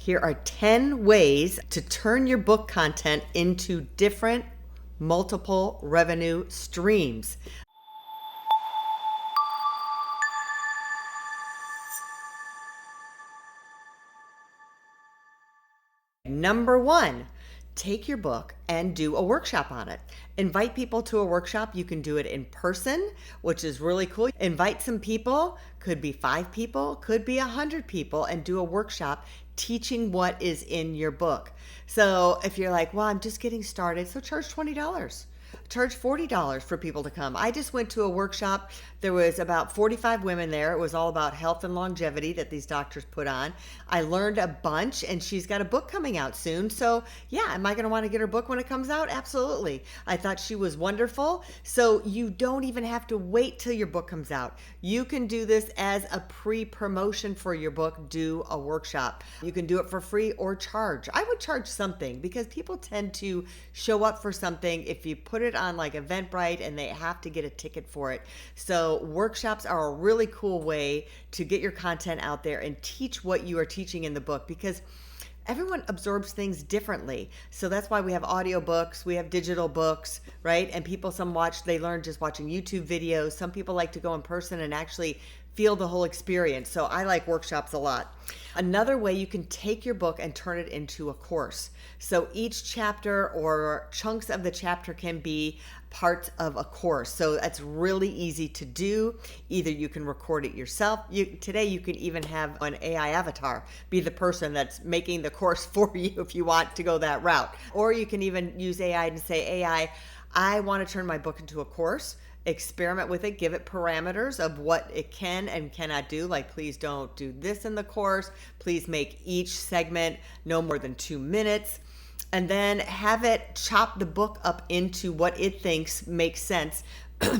Here are 10 ways to turn your book content into different multiple revenue streams. Number one, take your book and do a workshop on it. Invite people to a workshop. You can do it in person, which is really cool. Invite some people, could be 5 people, could be 100 people, and do a workshop teaching what is in your book. So if you're like, well, I'm just getting started, so charge $20. Charge $40 for people to come. I just went to a workshop. There was about 45 women there. It was all about health and longevity that these doctors put on. I learned a bunch, and she's got a book coming out soon. So yeah, am I going to want to get her book when it comes out? Absolutely. I thought she was wonderful. So you don't even have to wait till your book comes out. You can do this as a pre-promotion for your book. Do a workshop. You can do it for free or charge. I would charge something because people tend to show up for something if you put it on like Eventbrite and they have to get a ticket for it. So workshops are a really cool way to get your content out there and teach what you are teaching in the book, because everyone absorbs things differently. So that's why we have audiobooks, we have digital books, right? And people, they learn just watching YouTube videos. Some people like to go in person and actually feel the whole experience. So I like workshops a lot. Another way, you can take your book and turn it into a course. So each chapter or chunks of the chapter can be parts of a course. So that's really easy to do. Either you can record it yourself. Today you can even have an AI avatar be the person that's making the course for you if you want to go that route. Or you can even use AI and say, AI, I want to turn my book into a course. Experiment with it, give it parameters of what it can and cannot do. Like, please don't do this in the course. Please make each segment no more than 2 minutes. And then have it chop the book up into what it thinks makes sense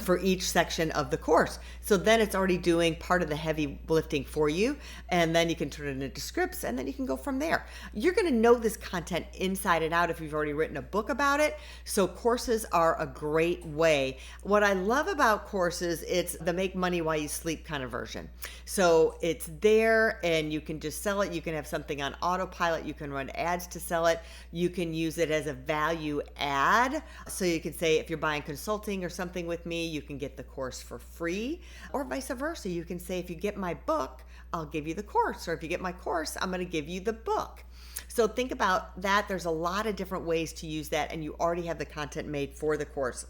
for each section of the course. So then it's already doing part of the heavy lifting for you, and then you can turn it into scripts, and then you can go from there. You're going to know this content inside and out if you've already written a book about it. So courses are a great way. What I love about courses, it's the make money while you sleep kind of version. So it's there and you can just sell it. You can have something on autopilot. You can run ads to sell it. You can use it as a value add. So you can say, if you're buying consulting or something with me, you can get the course for free, or vice versa. You can say, if you get my book, I'll give you the course, or if you get my course, I'm going to give you the book. So think about that. There's a lot of different ways to use that, and you already have the content made for the course.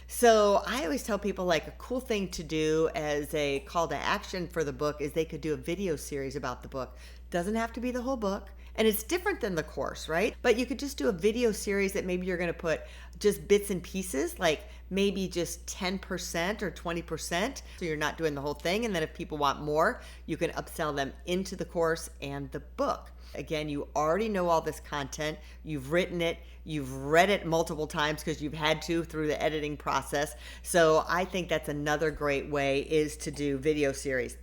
So I always tell people, like, a cool thing to do as a call to action for the book is they could do a video series about the book. Doesn't have to be the whole book. And it's different than the course, right? But you could just do a video series that maybe you're going to put just bits and pieces, like maybe just 10% or 20%. So you're not doing the whole thing. And then if people want more, you can upsell them into the course and the book. Again, you already know all this content. You've written it. You've read it multiple times because you've had to through the editing process. So I think that's another great way, is to do video series.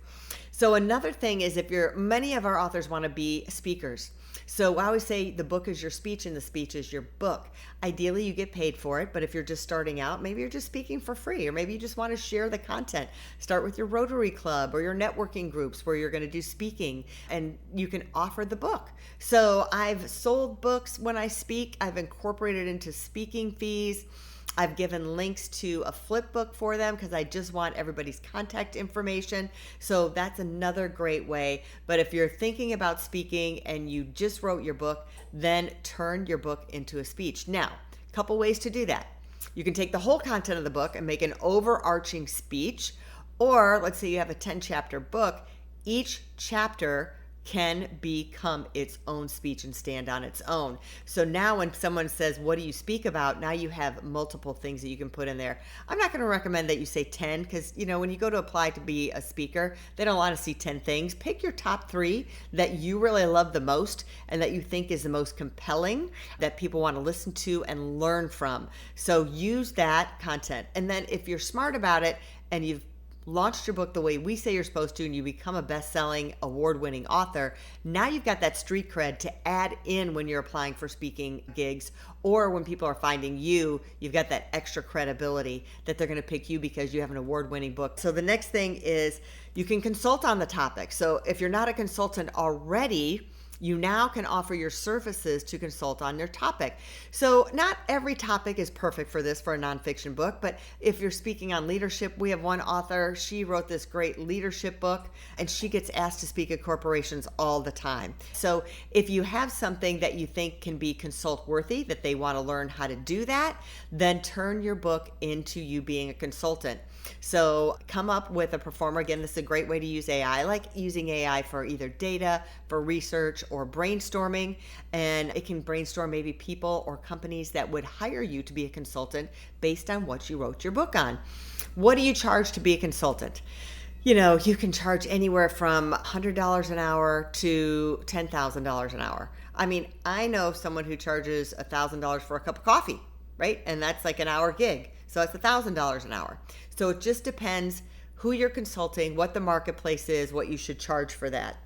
So another thing is, many of our authors want to be speakers. So I always say the book is your speech and the speech is your book. Ideally, you get paid for it, but if you're just starting out, maybe you're just speaking for free, or maybe you just want to share the content. Start with your Rotary Club or your networking groups where you're going to do speaking, and you can offer the book. So I've sold books when I speak. I've incorporated into speaking fees. I've given links to a flip book for them because I just want everybody's contact information. So that's another great way. But if you're thinking about speaking and you just wrote your book, then turn your book into a speech. Now, a couple ways to do that. You can take the whole content of the book and make an overarching speech, or let's say you have a 10-chapter book. Each chapter can become its own speech and stand on its own. So now when someone says, what do you speak about? Now you have multiple things that you can put in there. I'm not going to recommend that you say 10 because, when you go to apply to be a speaker, they don't want to see 10 things. Pick your top 3 that you really love the most and that you think is the most compelling, that people want to listen to and learn from. So use that content. And then if you're smart about it and you've launched your book the way we say you're supposed to, and you become a best-selling, award-winning author, now you've got that street cred to add in when you're applying for speaking gigs, or when people are finding you, you've got that extra credibility that they're going to pick you because you have an award-winning book. So the next thing is you can consult on the topic. So if you're not a consultant already, You now can offer your services to consult on their topic. So not every topic is perfect for this, for a nonfiction book, but if you're speaking on leadership, we have one author, she wrote this great leadership book, and she gets asked to speak at corporations all the time. So if you have something that you think can be consult worthy, that they want to learn how to do that, then turn your book into you being a consultant. So come up with a performer. Again, this is a great way to use AI. I like using AI for either data, for research, or brainstorming. And it can brainstorm maybe people or companies that would hire you to be a consultant based on what you wrote your book on. What do you charge to be a consultant? You know, you can charge anywhere from $100 an hour to $10,000 an hour. I mean, I know someone who charges $1,000 for a cup of coffee, right? And that's like an hour gig. So it's $1,000 an hour. So it just depends who you're consulting, what the marketplace is, what you should charge for that.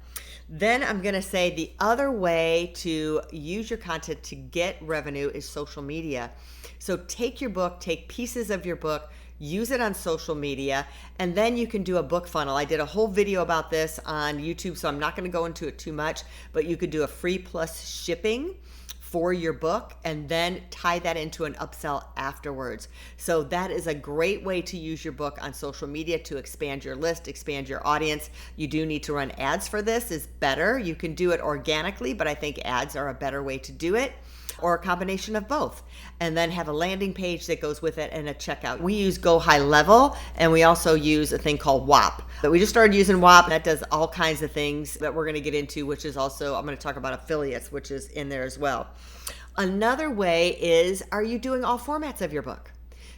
Then I'm going to say the other way to use your content to get revenue is social media. So take your book, take pieces of your book, use it on social media, and then you can do a book funnel. I did a whole video about this on YouTube, so I'm not going to go into it too much, but you could do a free plus shipping for your book and then tie that into an upsell afterwards. So that is a great way to use your book on social media to expand your list, expand your audience. You do need to run ads for this, is better. You can do it organically, but I think ads are a better way to do it, or a combination of both. And then have a landing page that goes with it and a checkout. We use Go High Level, and we also use a thing called WAP. But we just started using WAP. That does all kinds of things that we're going to get into, which is also, I'm going to talk about affiliates, which is in there as well. Another way is, are you doing all formats of your book?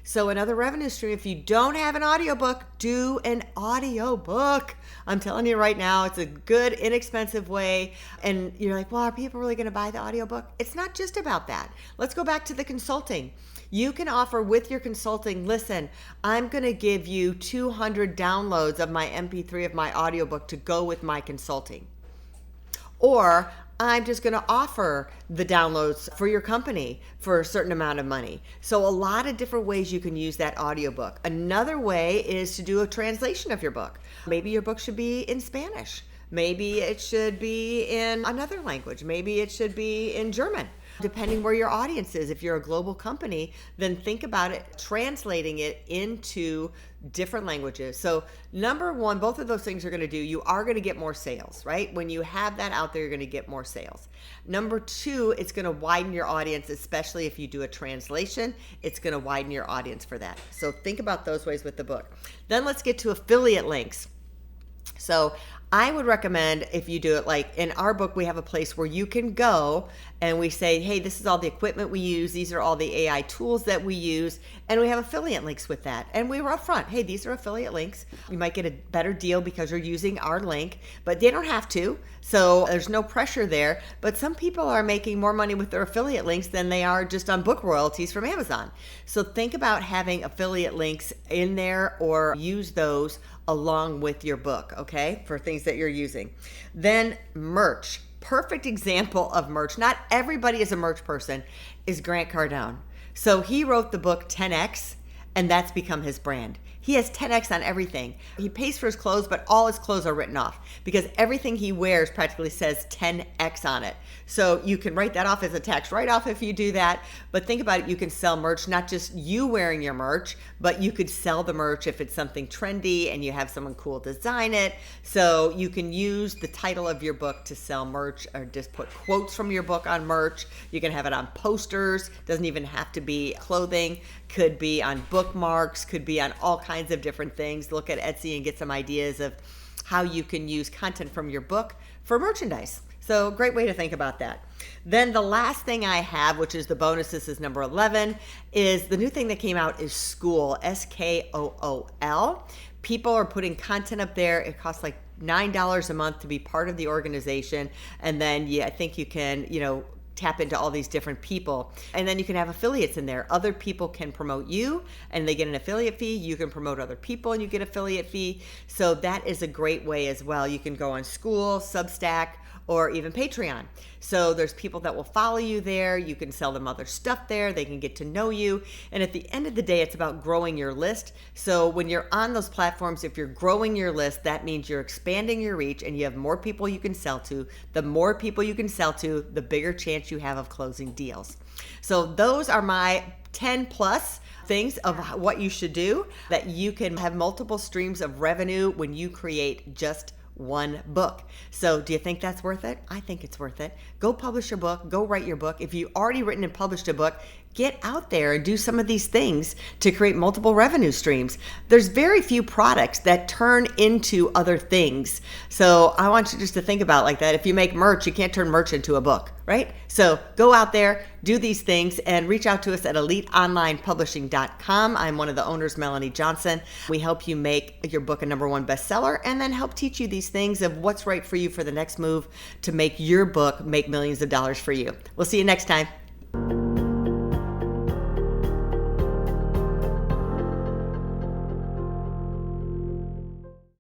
So another revenue stream, if you don't have an audiobook, do an audiobook. I'm telling you right now, it's a good, inexpensive way. And you're like, well, are people really going to buy the audiobook? It's not just about that. Let's go back to the consulting. You can offer with your consulting, listen, I'm going to give you 200 downloads of my MP3 of my audiobook to go with my consulting. Or I'm just going to offer the downloads for your company for a certain amount of money. So a lot of different ways you can use that audiobook. Another way is to do a translation of your book. Maybe your book should be in Spanish. Maybe it should be in another language. Maybe it should be in German. Depending where your audience is. If you're a global company, then think about it, translating it into different languages. So number one, both of those things are going to do, you are going to get more sales, right? When you have that out there, you're going to get more sales. Number two, it's going to widen your audience, especially if you do a translation, it's going to widen your audience for that. So think about those ways with the book. Then let's get to affiliate links. So I would recommend if you do it, like in our book, we have a place where you can go and we say, hey, this is all the equipment we use. These are all the AI tools that we use. And we have affiliate links with that. And we were upfront. Hey, these are affiliate links. You might get a better deal because you're using our link, but they don't have to. So there's no pressure there. But some people are making more money with their affiliate links than they are just on book royalties from Amazon. So think about having affiliate links in there or use those along with your book, okay, for things that you're using. Then merch. Perfect example of merch. Not everybody is a merch person, is Grant Cardone. So he wrote the book 10X, and that's become his brand. He has 10X on everything. He pays for his clothes, but all his clothes are written off because everything he wears practically says 10X on it. So you can write that off as a tax write-off if you do that. But think about it, you can sell merch, not just you wearing your merch, but you could sell the merch if it's something trendy and you have someone cool design it. So you can use the title of your book to sell merch or just put quotes from your book on merch. You can have it on posters, doesn't even have to be clothing, could be on bookmarks, could be on all kinds of different things. Look at Etsy and get some ideas of how you can use content from your book for merchandise. So great way to think about that. Then the last thing I have, which is the bonus, this is number 11, is the new thing that came out is Skool, Skool. People are putting content up there. It costs like $9 a month to be part of the organization. And then I think you can, tap into all these different people. And then you can have affiliates in there. Other people can promote you and they get an affiliate fee. You can promote other people and you get affiliate fee. So that is a great way as well. You can go on Skool, Substack, or even Patreon. So there's people that will follow you there. You can sell them other stuff there. They can get to know you. And at the end of the day, it's about growing your list. So when you're on those platforms, if you're growing your list, that means you're expanding your reach and you have more people you can sell to. The more people you can sell to, the bigger chance you have of closing deals. So those are my 10 plus things of what you should do, that you can have multiple streams of revenue when you create just one book. So do you think that's worth it? I think it's worth it. Go publish your book. Go write your book. If you've already written and published a book, get out there and do some of these things to create multiple revenue streams. There's very few products that turn into other things. So I want you just to think about like that. If you make merch, you can't turn merch into a book, right? So go out there, do these things, and reach out to us at eliteonlinepublishing.com. I'm one of the owners, Melanie Johnson. We help you make your book a #1 bestseller and then help teach you these things of what's right for you for the next move to make your book make millions of dollars for you. We'll see you next time.